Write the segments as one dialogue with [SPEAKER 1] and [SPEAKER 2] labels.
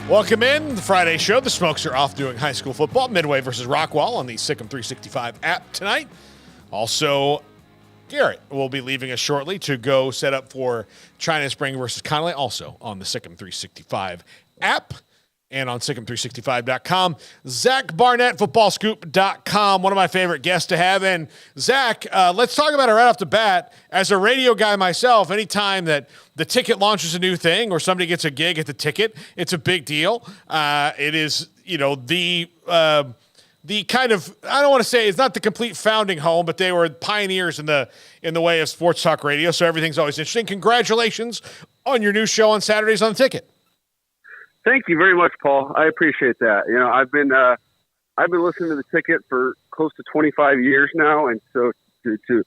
[SPEAKER 1] Welcome in the Friday show. The Smokes are off doing high school football. Midway versus Rockwall on the Sikkim 365 app tonight. Also, Garrett will be leaving us shortly to go set up for China Spring versus Connolly, also on the Sikkim 365 app and on Sikkim365.com. Zach Barnett, footballscoop.com, one of my favorite guests to have. And Zach, let's talk about it right off the bat. As a radio guy myself, anytime that the ticket launches a new thing or somebody gets a gig at the ticket, it's a big deal. It is, the kind of, I don't want to say it's not the complete founding home, but they were pioneers in the way of sports talk radio. So everything's always interesting. Congratulations on your new show on Saturdays on the Ticket.
[SPEAKER 2] Thank you very much, Paul. I appreciate that. I've been listening to the Ticket for close to 25 years now, and so to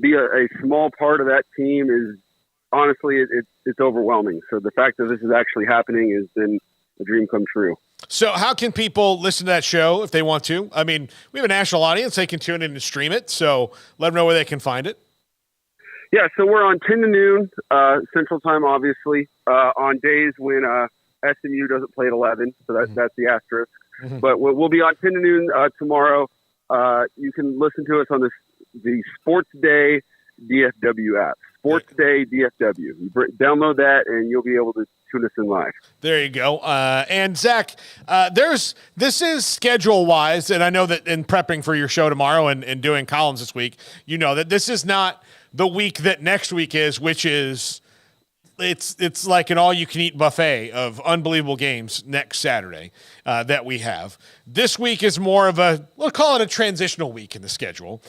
[SPEAKER 2] be a small part of that team is honestly it's overwhelming. So the fact that this is actually happening has been a dream come true.
[SPEAKER 1] So how can people listen to that show if they want to? I mean, we have a national audience; they can tune in and stream it. So let them know where they can find it.
[SPEAKER 2] Yeah, so we're on 10 to noon Central Time, obviously, on days when SMU doesn't play at 11, so that's the asterisk. Mm-hmm. But we'll be on 10 to noon tomorrow. You can listen to us on the Sports Day DFW app. Sports Day DFW. You download that, and you'll be able to tune us in live. There
[SPEAKER 1] you go. And Zach, this is schedule-wise, and I know that in prepping for your show tomorrow and doing columns this week, you know that this is not the week that next week is, which is it's like an all-you-can-eat buffet of unbelievable games next Saturday that we have. This week is more of we'll call it a transitional week in the schedule.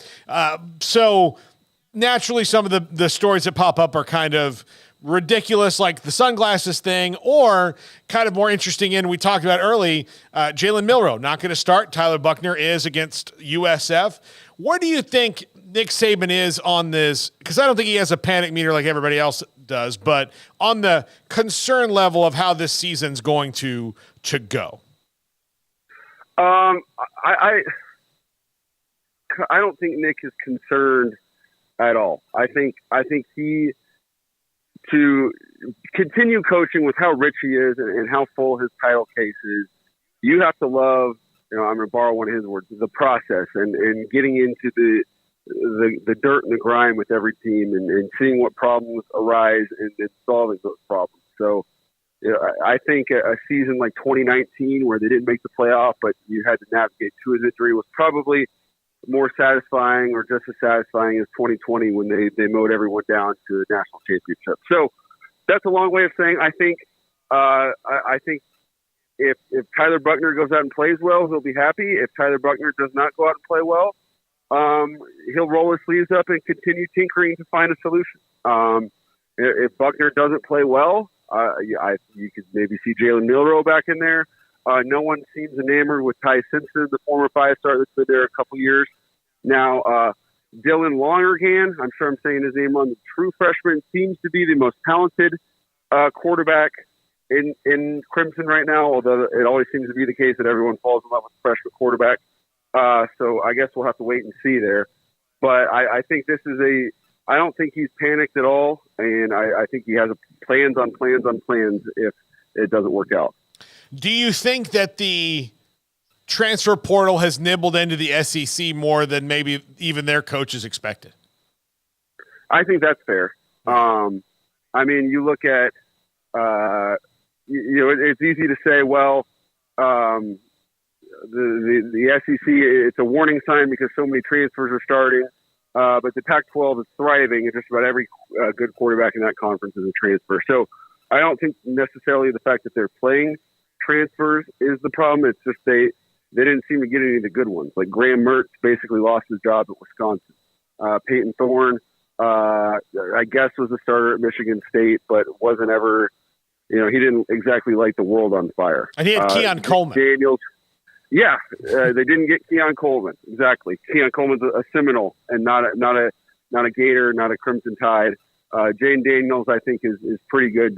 [SPEAKER 1] So naturally, some of the stories that pop up are kind of ridiculous, like the sunglasses thing, or kind of more interesting we talked about early, Jalen Milroe not going to start. Tyler Buckner is against USF. Where do you think Nick Saban is on this? Because I don't think he has a panic meter like everybody else does, but on the concern level of how this season's going to go.
[SPEAKER 2] I don't think Nick is concerned at all. I think he, to continue coaching with how rich he is and how full his title case is, you have to love, I'm going to borrow one of his words, the process and getting into the dirt and the grime with every team and seeing what problems arise and solving those problems. So I think a season like 2019 where they didn't make the playoff, but you had to navigate to a victory was probably more satisfying or just as satisfying as 2020 when they mowed everyone down to the national championship. So that's a long way of saying I think if Tyler Buckner goes out and plays well, he'll be happy. If Tyler Buckner does not go out and play well, he'll roll his sleeves up and continue tinkering to find a solution. If Buckner doesn't play well, you could maybe see Jalen Milroe back in there. No one seems enamored with Ty Simpson, the former five-star that's been there a couple years. Now, Dylan Lonergan, I'm sure I'm saying his name wrong, the true freshman, seems to be the most talented quarterback in Crimson right now, although it always seems to be the case that everyone falls in love with the freshman quarterback. So I guess we'll have to wait and see there. But I think I don't think he's panicked at all, and I think he has plans on plans on plans if it doesn't work out.
[SPEAKER 1] Do you think that the transfer portal has nibbled into the SEC more than maybe even their coaches expected?
[SPEAKER 2] I think that's fair. I mean, you look at, it's easy to say, well, the SEC, it's a warning sign because so many transfers are starting. But the Pac-12 is thriving, and just about every good quarterback in that conference is a transfer. So I don't think necessarily the fact that they're playing transfers is the problem. It's just they didn't seem to get any of the good ones. Like Graham Mertz basically lost his job at Wisconsin. Peyton Thorne, I guess, was a starter at Michigan State, but wasn't ever, he didn't exactly light the world on fire.
[SPEAKER 1] And he had Keon Coleman.
[SPEAKER 2] Daniels. Yeah, they didn't get Keon Coleman. Exactly. Keon Coleman's a Seminole and not a Gator, not a Crimson Tide. Jane Daniels, I think, is pretty good.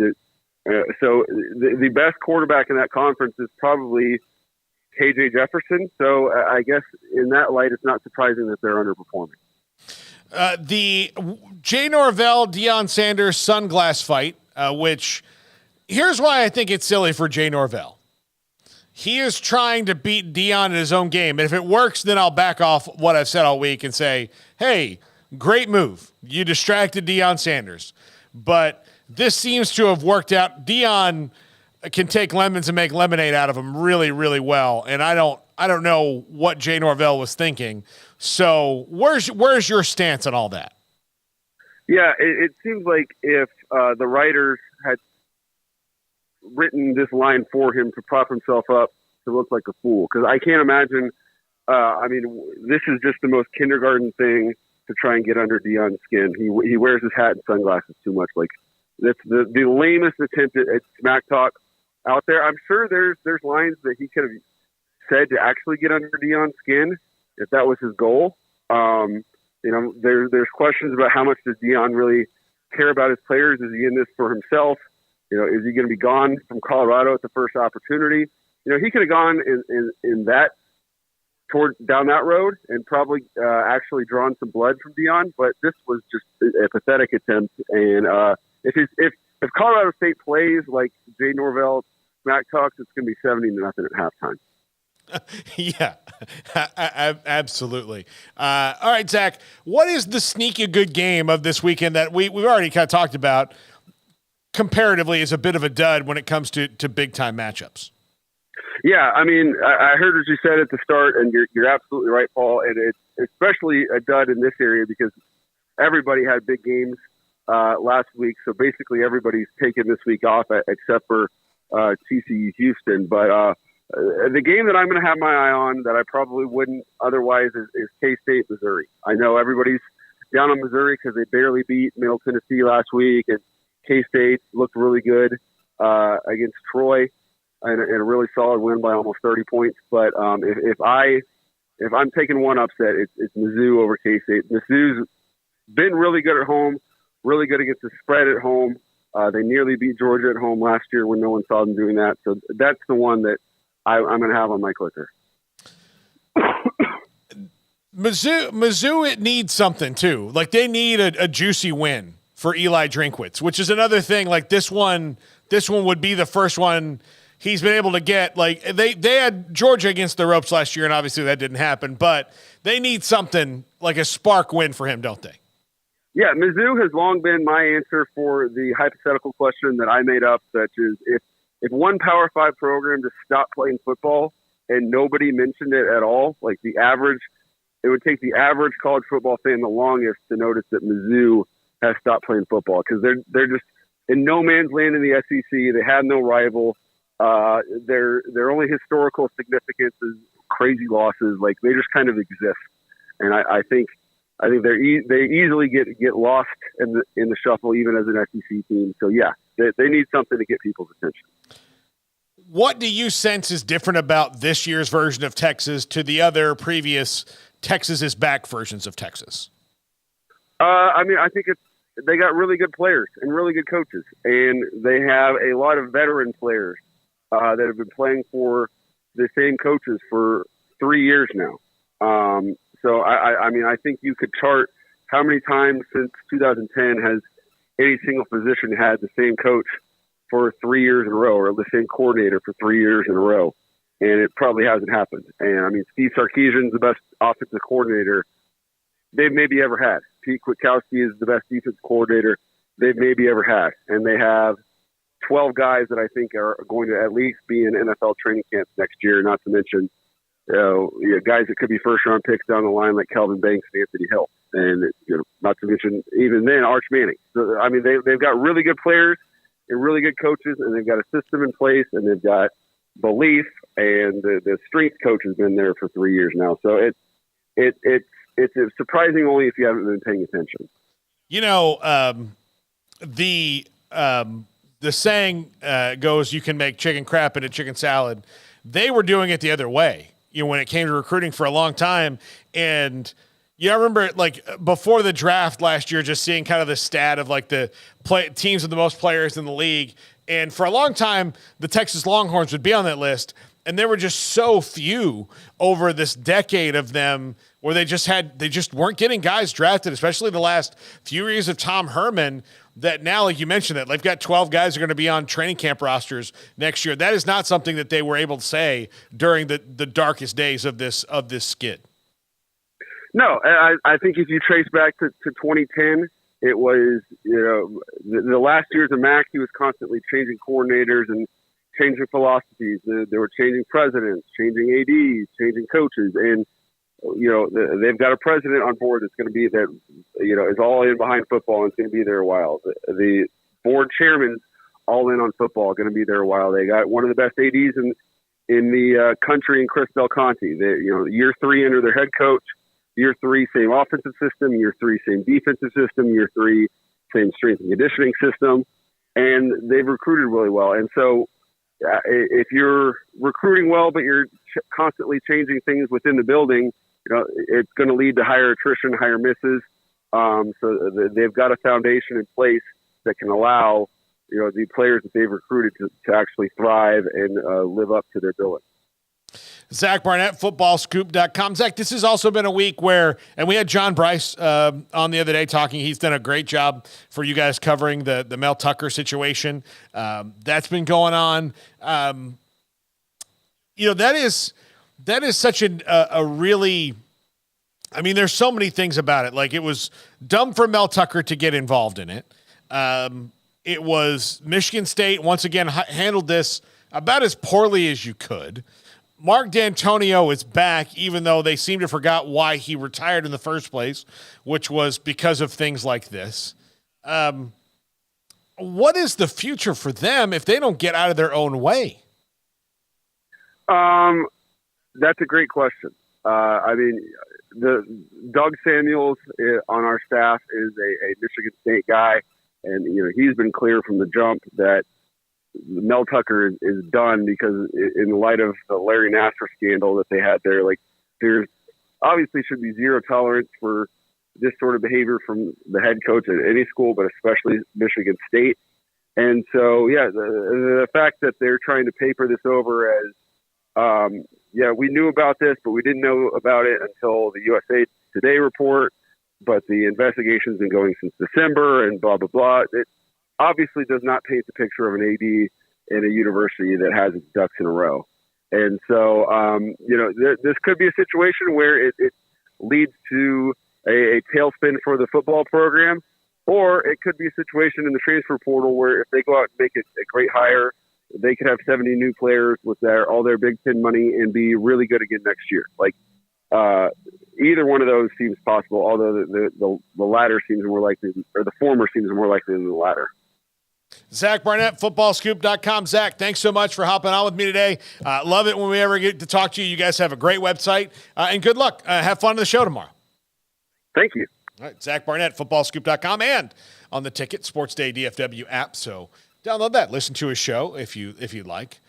[SPEAKER 2] So the best quarterback in that conference is probably KJ Jefferson. So I guess in that light, it's not surprising that they're underperforming.
[SPEAKER 1] The Jay Norvell, Deion Sanders sunglass fight, which here's why I think it's silly for Jay Norvell. He is trying to beat Deion in his own game. And if it works, then I'll back off what I've said all week and say, hey, great move. You distracted Deion Sanders. But this seems to have worked out. Deion can take lemons and make lemonade out of them really, really well. And I don't know what Jay Norvell was thinking. So where's your stance on all that?
[SPEAKER 2] Yeah, it seems like if the writers had written this line for him to prop himself up to look like a fool, because I can't imagine. This is just the most kindergarten thing to try and get under Deion's skin. He wears his hat and sunglasses too much. Like that's the lamest attempt at smack talk out there. I'm sure there's lines that he could have said to actually get under Deion's skin if that was his goal. There's questions about how much does Deion really care about his players? Is he in this for himself? Is he going to be gone from Colorado at the first opportunity? He could have gone in that down that road and probably actually drawn some blood from Deion, but this was just a pathetic attempt. And if Colorado State plays like Jay Norvell smack talks, it's going to be 70-0 at halftime.
[SPEAKER 1] Yeah, absolutely. All right, Zach, what is the sneaky good game of this weekend that we've already kind of talked about comparatively is a bit of a dud when it comes to big-time matchups?
[SPEAKER 2] Yeah, I heard what you said at the start, and you're absolutely right, Paul. And it's especially a dud in this area because everybody had big games last week. So basically everybody's taken this week off except for TCU Houston. But the game that I'm going to have my eye on that I probably wouldn't otherwise is K-State, Missouri. I know everybody's down on Missouri because they barely beat Middle Tennessee last week, and K-State looked really good against Troy. And a really solid win by almost 30 points. But if I'm taking one upset, it's Mizzou over K-State. Mizzou's been really good at home, really good against the spread at home. They nearly beat Georgia at home last year when no one saw them doing that. So that's the one that I'm going to have on my clicker.
[SPEAKER 1] Mizzou, it needs something too. Like they need a juicy win for Eli Drinkwitz, which is another thing. Like this one would be the first one he's been able to get. Like they had Georgia against the ropes last year, and obviously that didn't happen. But they need something like a spark win for him, don't they?
[SPEAKER 2] Yeah, Mizzou has long been my answer for the hypothetical question that I made up, such as if one Power 5 program just stopped playing football and nobody mentioned it at all, like it would take the average college football fan the longest to notice that Mizzou has stopped playing football because they're just in no man's land in the SEC. They have no rival. Their only historical significance is crazy losses. Like they just kind of exist, and I think they easily get lost in the shuffle, even as an SEC team. So yeah, they need something to get people's attention.
[SPEAKER 1] What do you sense is different about this year's version of Texas to the other previous Texas is back versions of Texas?
[SPEAKER 2] I think they got really good players and really good coaches, and they have a lot of veteran players that have been playing for the same coaches for 3 years now. So I think you could chart how many times since 2010 has any single position had the same coach for 3 years in a row, or the same coordinator for 3 years in a row. And it probably hasn't happened. And Steve Sarkisian's the best offensive coordinator they've maybe ever had. Pete Kwiatkowski is the best defense coordinator they've maybe ever had. And they have 12 guys that I think are going to at least be in NFL training camps next year, not to mention guys that could be first-round picks down the line like Kelvin Banks and Anthony Hill. And not to mention even then Arch Manning. So, they've got really good players and really good coaches, and they've got a system in place, and they've got belief, and the strength coach has been there for 3 years now. So it's surprising only if you haven't been paying attention.
[SPEAKER 1] The saying goes, you can make chicken crap into chicken salad. They were doing it the other way, when it came to recruiting for a long time. And I remember like before the draft last year, just seeing kind of the stat of like the teams with the most players in the league. And for a long time, the Texas Longhorns would be on that list. And there were just so few over this decade of them where they just weren't getting guys drafted, especially the last few years of Tom Herman. that now, like you mentioned, that they've got 12 guys who are going to be on training camp rosters next year. That is not something that they were able to say during the darkest days of this skid.
[SPEAKER 2] No, I think if you trace back to 2010, it was, the last years of Mac, he was constantly changing coordinators and changing philosophies. They were changing presidents, changing ADs, changing coaches. And, they've got a president on board that's going to be that, is all in behind football and is going to be there a while. The board chairman's all in on football, going to be there a while. They got one of the best ADs in the country in Chris Del Conte. Year 3 under their head coach. Year 3, same offensive system. Year 3, same defensive system. Year 3, same strength and conditioning system. And they've recruited really well. And so if you're recruiting well, but you're constantly changing things within the building, it's going to lead to higher attrition, higher misses. So they've got a foundation in place that can allow, the players that they've recruited to actually thrive and live up to their billing.
[SPEAKER 1] Zach Barnett, footballscoop.com. Zach, this has also been a week where, and we had John Bryce on the other day talking. He's done a great job for you guys covering the Mel Tucker situation. That's been going on. That is such a really, there's so many things about it. Like, it was dumb for Mel Tucker to get involved in it. It was Michigan State, once again, handled this about as poorly as you could. Mark D'Antonio is back, even though they seem to forgot why he retired in the first place, which was because of things like this. What is the future for them if they don't get out of their own way?
[SPEAKER 2] That's a great question. The Doug Samuels on our staff is a Michigan State guy, and he's been clear from the jump that Mel Tucker is done because in light of the Larry Nassar scandal that they had there, there's obviously should be zero tolerance for this sort of behavior from the head coach at any school, but especially Michigan State. And so, the fact that they're trying to paper this over as, we knew about this, but we didn't know about it until the USA Today report, but the investigation's been going since December and blah, blah, blah. It obviously does not paint the picture of an AD in a university that has its ducks in a row. And so, this could be a situation where it leads to a tailspin for the football program, or it could be a situation in the transfer portal where if they go out and make it a great hire, they could have 70 new players with all their Big Ten money and be really good again next year. Either one of those seems possible, although the latter seems more likely, or the former seems more likely than the latter.
[SPEAKER 1] Zach Barnett, footballscoop.com. Zach, thanks so much for hopping on with me today. Love it when we ever get to talk to you. You guys have a great website, and good luck. Have fun on the show tomorrow.
[SPEAKER 2] Thank you.
[SPEAKER 1] All right, Zach Barnett, footballscoop.com, and on the Ticket Sports Day DFW app. So download that. Listen to his show if you'd like.